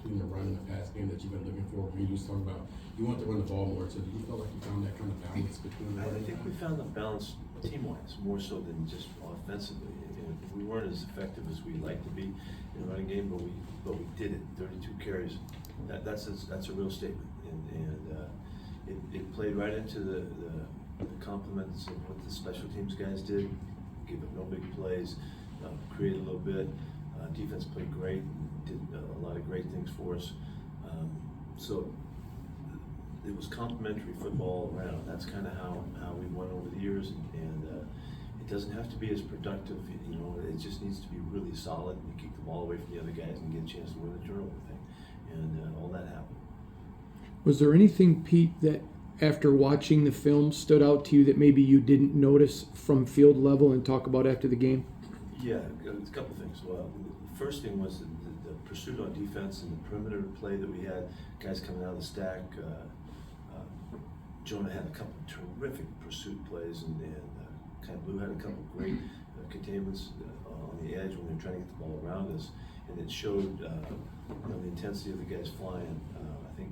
between the run and the pass game that you've been looking for? You just talking about you want to run the ball more, so do you feel like you found that kind of balance between the I run think we found the balance team-wise, more so than just offensively. And we weren't as effective as we'd like to be in the running game, but we did it. 32 carries. That's a real statement, and it played right into the compliments of what the special teams guys did. Gave up no big plays, created a little bit. Defense played great, did a lot of great things for us. So it was complimentary football all around. That's kind of how we won over the years, and it doesn't have to be as productive. You know, it just needs to be really solid and keep the ball away from the other guys and get a chance to win the turnover thing, and all that happened. Was there anything, Pete, that after watching the film stood out to you that maybe you didn't notice from field level and talk about after the game? Yeah, a couple things. Well, the first thing was the pursuit on defense and the perimeter play that we had, guys coming out of the stack. Jonah had a couple of terrific pursuit plays, and Kai Blue had a couple of great containments on the edge when they were trying to get the ball around us, and it showed the intensity of the guys flying. I think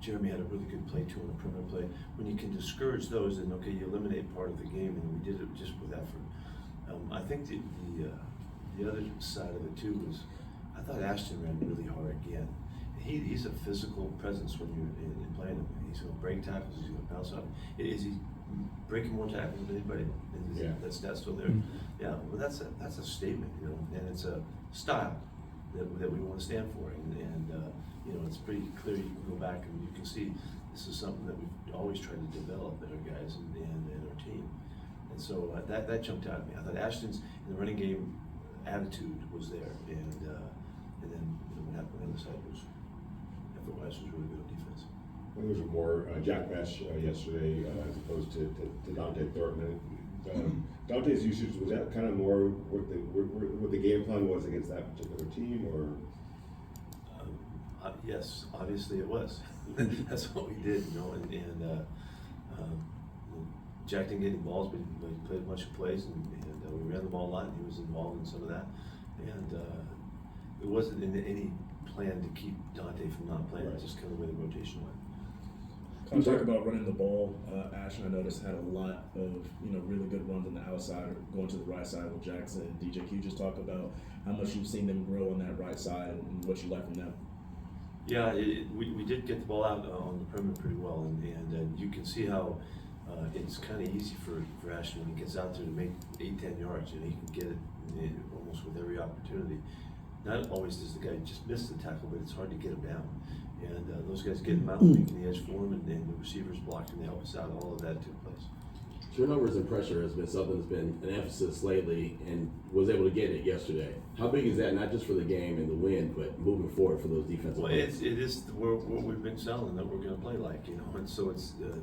Jeremy had a really good play too on the perimeter play. When you can discourage those, then okay, you eliminate part of the game, and we did it just with effort. I think the other side of it too was I thought Ashton ran really hard again. He's a physical presence when you're in playing him. He's going to break tackles. He's going to bounce up. Is he breaking more tackles than anybody? Yeah. That's still there. Yeah, well, that's a statement, you know, and it's a style that we want to stand for, and you know, it's pretty clear. You can go back and you can see this is something that we've always tried to develop in our guys and our team, and so that jumped out at me. I thought Ashton's in the running game attitude was there, and then what happened on the other side was effort-wise was really good on defense. There was a more Jack Mesh yesterday as opposed to Dante Thornton. Dante's usage, was that kind of more what the game plan was against that particular team, or? Yes, obviously it was. That's what we did, you know. And Jack didn't get any balls, but he played a bunch of plays, and we ran the ball a lot, and he was involved in some of that. And it wasn't in any plan to keep Dante from not playing. Right. Just kind of the way the rotation went. Can we talk about running the ball? Ashton, I noticed, had a lot of really good runs on the outside or going to the right side with Jackson and DJ. Can you just talk about how much you've seen them grow on that right side and what you like from them? Yeah, we did get the ball out on the perimeter pretty well, and you can see how it's kind of easy for Ashton when he gets out there to make 8-10 yards, and he can get it almost with every opportunity. Not always does the guy just miss the tackle, but it's hard to get him down. And those guys get him out, making the edge for him, and the receivers blocking to help us out. All of that took place. Turnovers and pressure has been something that's been an emphasis lately, and was able to get it yesterday. How big is that, not just for the game and the win, but moving forward for those defensive players? It is what we've been selling, that we're going to play like, and so it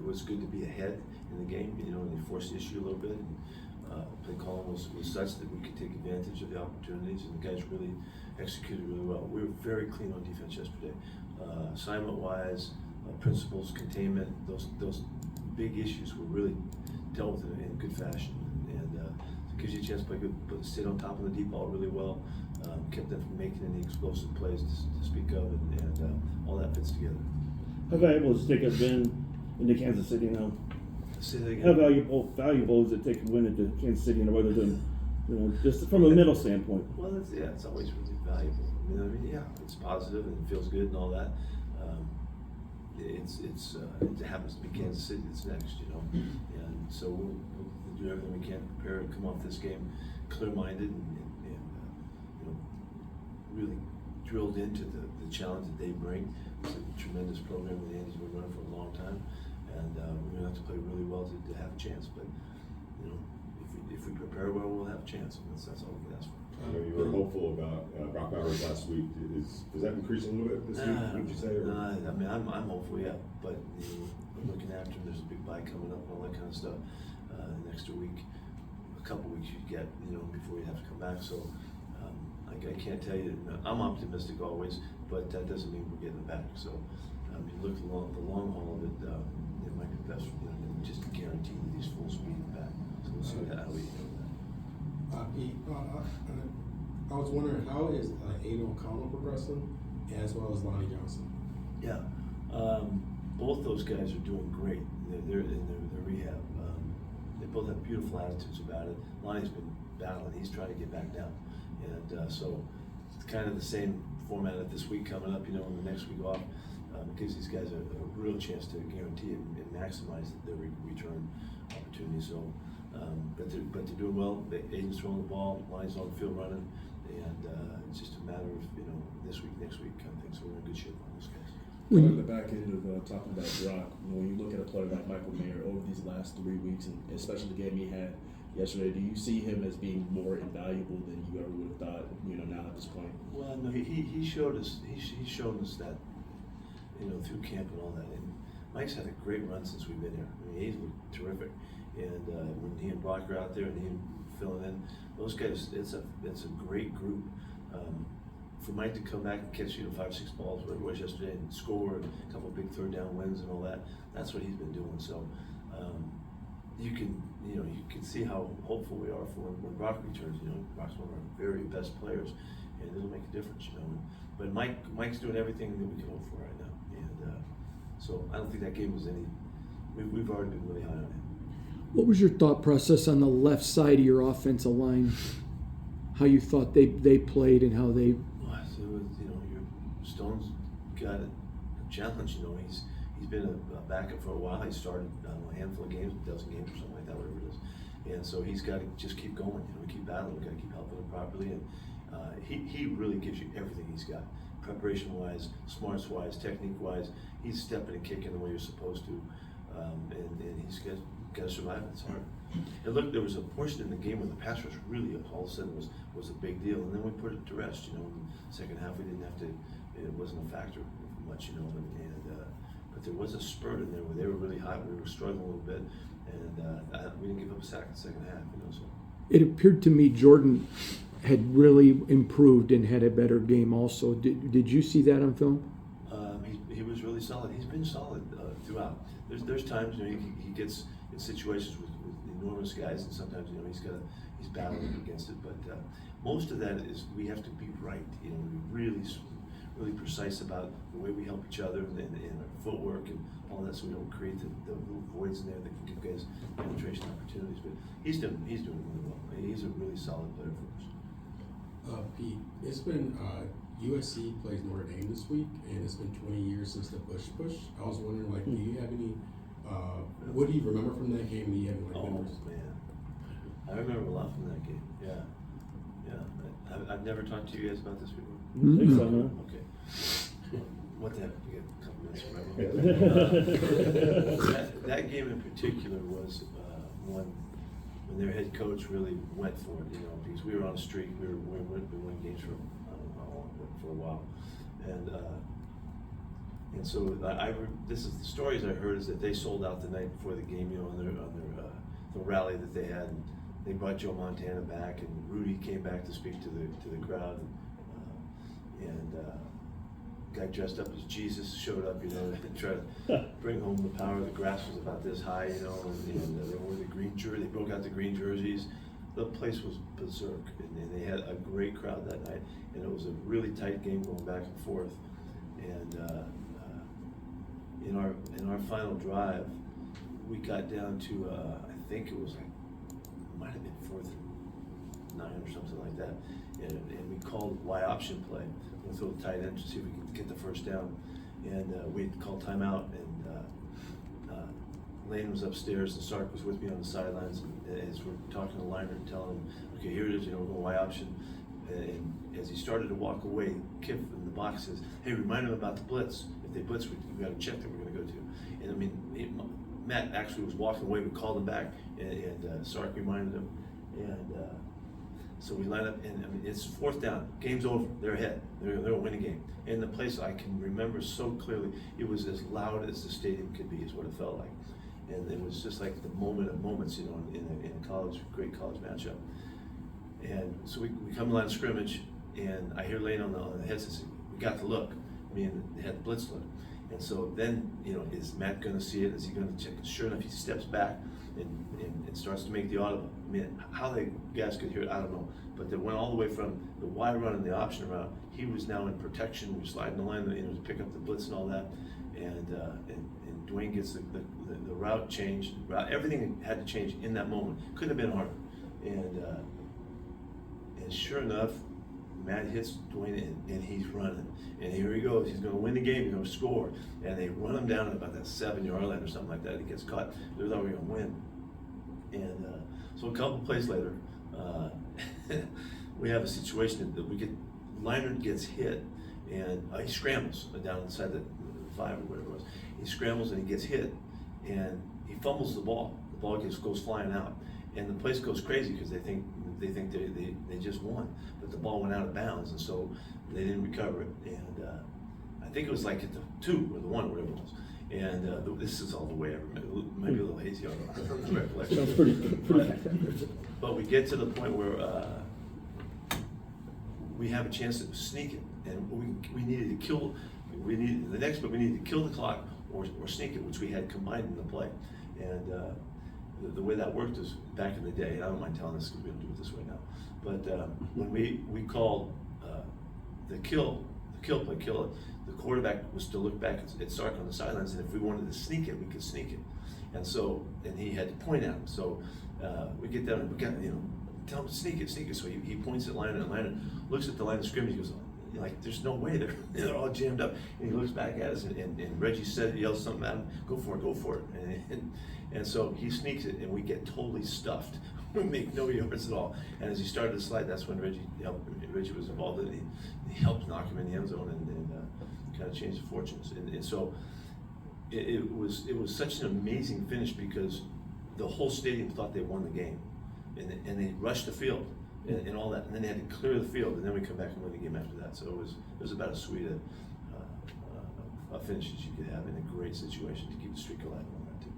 was good to be ahead in the game, and they forced the issue a little bit. And, play calling was such that we could take advantage of the opportunities, and the guys really executed really well. We were very clean on defense yesterday. Assignment-wise, principles, containment, those big issues were really dealt with in good fashion, and it gives you a chance to play good, but sit on top of the deep ball really well, kept them from making any explosive plays to speak of, and all that fits together. How valuable is it to take a win into Kansas City now? Say that again. How valuable is it to take a win into Kansas City, rather than just from a mental standpoint? Well, it's always really valuable. Yeah, it's positive and it feels good and all that. It happens to be Kansas City that's next, and so we'll do everything we can to prepare to come off this game clear-minded and really drilled into the challenge that they bring. It's a tremendous program that Andy's been running for a long time, and we're going to have to play really well to have a chance. But if we prepare well, we'll have a chance, and that's all we can ask for. I know you were hopeful about Brock Bowers last week. Does that increase a little bit this week? Would you say? I'm hopeful, yeah. But I'm looking after him. There's a big bye coming up and all that kind of stuff. An extra week, a couple weeks you get, before you have to come back. So I can't tell you. I'm optimistic always, but that doesn't mean we're getting it back. So you look at the long haul of it. It might be best for just to guarantee that he's full speed back. So we'll see how we do that. Pete, I was wondering, how is Aiden O'Connell progressing? as well as Lonnie Johnson. Yeah, both those guys are doing great. They're in their rehab. They both have beautiful attitudes about it. Lonnie's been battling; he's trying to get back down, and so it's kind of the same format of this week coming up. And the next week off gives these guys a real chance to guarantee and maximize their return opportunity. So, but they're doing well. Aiden's throwing the ball, Lonnie's on the field running, and it's just a matter of this week, next week kind of thing. So we're in good shape on those guys. On the back end of talking about Brock, when you look at a player like Michael Mayer over these last 3 weeks, and especially the game he had yesterday, do you see him as being more invaluable than you ever would have thought? Now at this point. Well, no, he showed us. He's shown us that through camp and all that. And Mike's had a great run since we've been here. I mean, he's looked terrific. And when he and Brock are out there and he filling in, those guys, it's a great group. For Mike to come back and catch 5-6 balls, whatever it was yesterday, and score a couple of big third down wins and all that, that's what he's been doing. So you can see how hopeful we are for when Brock returns. Brock's one of our very best players, and it'll make a difference. But Mike's doing everything that we can hope for right now, and so I don't think that game was any. We've already been really high on him. What was your thought process on the left side of your offensive line? How you thought they played and how they. So your Stone's got a challenge. He's been a backup for a while. He started a handful of games, a dozen games or something like that, whatever it is. And so he's got to just keep going. We keep battling. We got to keep helping him properly. And he really gives you everything he's got, preparation-wise, smarts-wise, technique-wise. He's stepping and kicking the way you're supposed to, and he's got to survive. It's hard. And look, there was a portion in the game where the pass rush really all of a sudden was a big deal, and then we put it to rest. In the second half, we didn't have to. It wasn't a factor much, but there was a spurt in there where they were really hot. We were struggling a little bit, and we didn't give up a sack in the second half. So It appeared to me Jordan had really improved and had a better game. Also, did you see that on film? He was really solid. He's been solid throughout. There's times he gets in situations with enormous guys, and sometimes he's battling against it. But most of that is we have to be right. Be really precise about the way we help each other and our footwork and all that, so we don't create the little voids in there that can give guys penetration opportunities. But he's doing really well. He's a really solid player for us. Pete, it's been USC plays Notre Dame this week, and it's been 20 years since the Bush push. I was wondering, do you have any? What do you remember from that game? Do you have any memories? Man, I remember a lot from that game. Yeah. I've never talked to you guys about this before. I think so, man. Okay. What the heck? We got a couple minutes remember. That game in particular was one when their head coach really went for it. Because we were on a streak. We were winning games for a while, and so this is the stories I heard is that they sold out the night before the game. On their the rally that they had. And they brought Joe Montana back, and Rudy came back to speak to the crowd, and guy dressed up as Jesus showed up, and tried to bring home the power. The grass was about this high, and they wore the green jersey. They broke out the green jerseys. The place was berserk, and they had a great crowd that night, and it was a really tight game going back and forth. And in our final drive, we got down to I think it was might have been 4th and 9 or something like that, and we called Y option play. We'll throw the tight end to see if we can get the first down, and we called timeout, and Lane was upstairs, and Sark was with me on the sidelines, and as we're talking to Liner and telling him, okay, here it is, we're going Y option, and as he started to walk away, Kiff in the box says, hey, remind him about the blitz. If they blitz, we got a check that we're going to go to. And Matt actually was walking away. We called him back, and Sark reminded him, and so we line up. And it's 4th down. Game's over. They're ahead. They're going to win a game. And the place I can remember so clearly, it was as loud as the stadium could be. Is what it felt like, and it was just like the moment of moments, in a college, great college matchup. And so we come to line of scrimmage, and I hear Lane on the headset say, we got the look. They had the blitz look. And so then, is Matt going to see it? Is he going to check it? Sure enough, he steps back, and it starts to make the audible. I mean, how the guys could hear it, I don't know. But they went all the way from the wide run and the option route. He was now in protection. We were sliding the line, to pick up the blitz and all that. And Dwayne gets the route changed. Everything had to change in that moment. Couldn't have been harder. And sure enough, Matt hits Dwayne and he's running. And here he goes. He's going to win the game. He's going to score. And they run him down at about that 7-yard line or something like that. He gets caught. They thought we were going to win. And so a couple plays later, we have a situation that Leinart gets hit, and he scrambles down inside the 5 or whatever it was. He scrambles and he gets hit, and he fumbles the ball. The ball goes flying out, and the place goes crazy because they think they just won, but the ball went out of bounds, and so they didn't recover it. And I think it was like at the 2 or the 1 or whatever it was. And this is all the way I remember, maybe a little hazy on the recollection. Sounds pretty. But we get to the point where we have a chance to sneak it, and we needed to kill. We needed to kill the clock or sneak it, which we had combined in the play. And the way that worked is back in the day. And I don't mind telling this because we don't do it this way now. But when we called the kill play, the quarterback was to look back at Sark on the sidelines, and if we wanted to sneak it, we could sneak it. And he had to point at him. So we get down and we got, tell him to sneak it. So he points at Leinart, and Leinart looks at the line of scrimmage. He goes, like, there's no way, they're all jammed up. And he looks back at us, and Reggie yells something at him, go for it. And so he sneaks it, and we get totally stuffed. We make no yards at all. And as he started to slide, that's when Reggie was involved in it. He helped knock him in the end zone and kind of changed the fortunes. And so it was such an amazing finish because the whole stadium thought they won the game. And they rushed the field and all that. And then they had to clear the field, and then we come back and win the game after that. So it was about as sweet a finish as you could have in a great situation to keep the streak alive and all that too.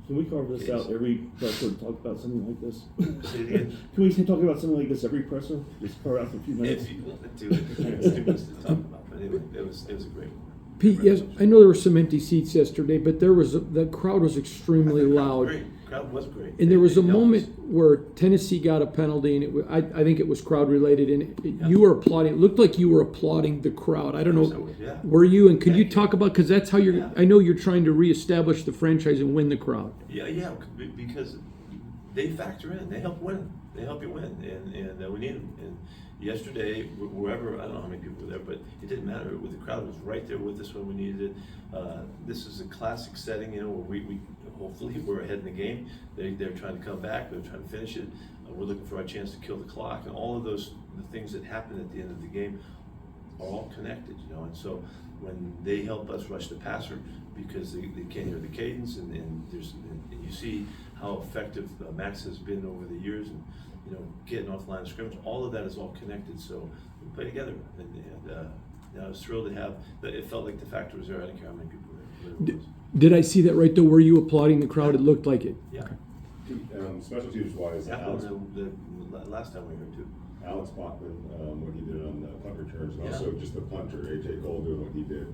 Can we carve this out every presser and talk about something like this? Say it again. Can we talk about something like this every presser? Just carve out for a few minutes. If you want to do it, it's too much to talk about. But anyway, it was a great one. Pete, yes, I know there were some empty seats yesterday, but the crowd was extremely loud. The crowd was great. And there was a It helped moment us. where Tennessee got a penalty, and I think it was crowd related, and Yeah. you were applauding. It looked like you were applauding the crowd. I don't know. So, yeah. Were you? And could you Yeah. talk about, because that's how you're. Yeah. I know you're trying to reestablish the franchise and win the crowd. Yeah, because they factor in. They help win. They help you win, and we need them. And yesterday, wherever, I don't know how many people were there, but it didn't matter. The crowd was right there with us when we needed it. This is a classic setting, where we hopefully we're ahead in the game. They're trying to come back. They're trying to finish it. We're looking for our chance to kill the clock, and all of the things that happen at the end of the game are all connected, And so when they help us rush the passer because they can't hear the cadence, and you see how effective Max has been over the years, and getting off the line of scrimmage, all of that is all connected. So we play together, and I was thrilled to have that. It felt like the factor was there. I didn't care how many people were there. Did I see that right though? Were you applauding the crowd? It looked like it. Yeah. Special teams wise, Happened the last time we were here too. Alex Bachman, what he did on the punt returns, and Yeah. also just the punter, AJ Cole doing what he did.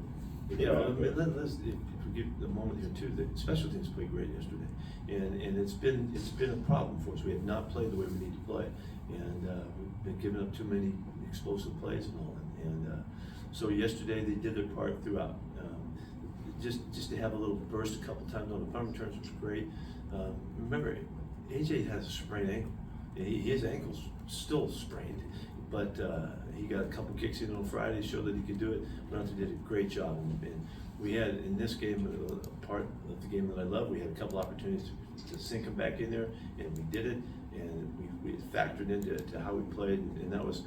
Let's if we give a moment here too. The special teams played great yesterday, and it's been a problem for us. We have not played the way we need to play, and we've been giving up too many explosive plays and all. And so yesterday they did their part throughout. Just to have a little burst a couple times on the punt returns was great. Remember, AJ has a sprained ankle. His ankle's still sprained, but he got a couple kicks in on Friday, showed that he could do it. Brunson did a great job, and we had in this game, a part of the game that I love, we had a couple opportunities to sink him back in there, and we did it, and we factored into how we played, and that was.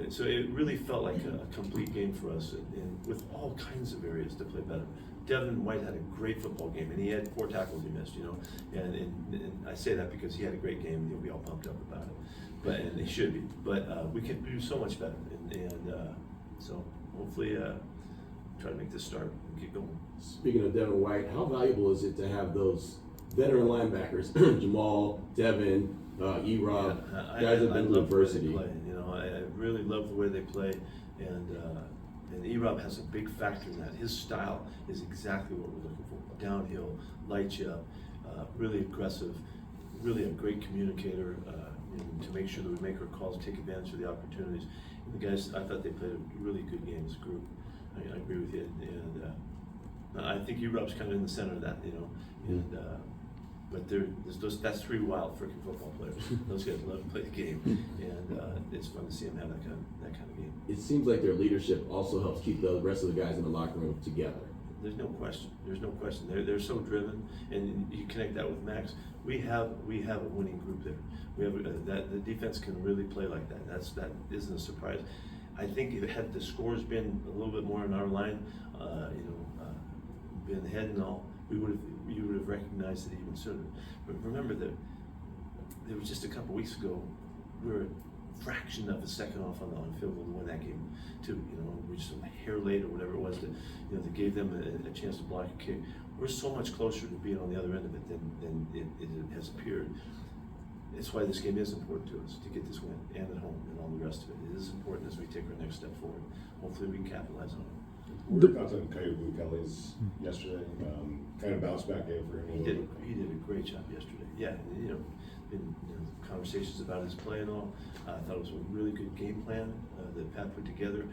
So it really felt like a complete game for us, and with all kinds of areas to play better. Devin White had a great football game, and he had 4 tackles he missed, and I say that because he had a great game, and he'll be all pumped up about it, and he should be. But we can do so much better, and so hopefully try to make this start and get going. Speaking of Devin White, how valuable is it to have those veteran linebackers, Jamal, Devin, E-Rob, guys that have been through adversity? I really love the way they play, and E-Rob has a big factor in that. His style is exactly what we're looking for. Downhill, light you up, really aggressive, really a great communicator, and to make sure that we make our calls, take advantage of the opportunities. And the guys, I thought they played a really good game as a group. I agree with you, and I think Europe's kind of in the center of that, you know. And but that's three wild freaking football players. Those guys love to play the game, and it's fun to see them have that kind of game. It seems like their leadership also helps keep the rest of the guys in the locker room together. There's no question. There's no question. They're so driven, and you connect that with Max. We have a winning group there. We have that the defense can really play like that. That isn't a surprise. I think if had the scores been a little bit more in our line, been ahead and all, you would have recognized it even sooner. But remember that there was just a couple weeks ago, we were a fraction of a second off on the field goal to win that game too. You know, we just a hair late or whatever it was that that gave them a chance to block a kick. We're so much closer to being on the other end of it than it has appeared. It's why this game is important to us, to get this win and at home and all the rest of it. It is important as we take our next step forward. Hopefully we can capitalize on it. What are your thoughts on Coyote Blue Kelly's yesterday? Kind of bounce back game for him a little bit. He did a great job yesterday. Yeah, in conversations about his play and all. I thought it was a really good game plan that Pat put together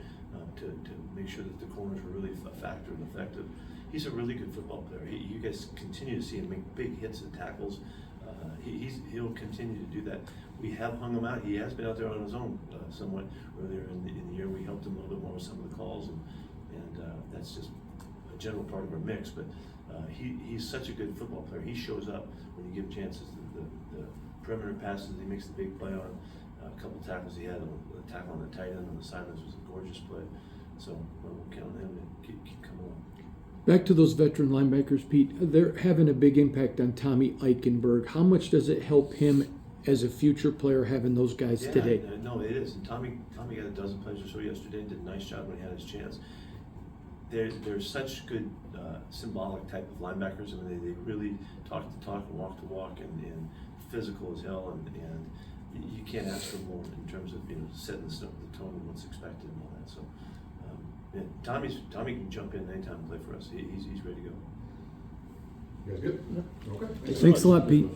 to make sure that the corners were really a factor and effective. He's a really good football player. You guys continue to see him make big hits and tackles. He'll continue to do that. We have hung him out. He has been out there on his own somewhat earlier in the year. We helped him a little bit more with some of the calls, and that's just a general part of our mix. But he's such a good football player. He shows up when you give chances. The perimeter passes he makes the big play on. A couple tackles he had, a tackle on the tight end on the sidelines was a gorgeous play. So we'll count on him to keep coming on. Back to those veteran linebackers, Pete. They're having a big impact on Tommy Eichenberg. How much does it help him as a future player having those guys today? No, it is. And Tommy got a dozen plays or so yesterday. Did a nice job when he had his chance. They're such good symbolic type of linebackers. I mean, they really talk to talk and walk, and physical as hell. And you can't ask for more in terms of setting the tone and what's expected and all that. So. Tommy can jump in anytime and play for us. He's ready to go. You guys good? Okay. Thanks a lot, Pete.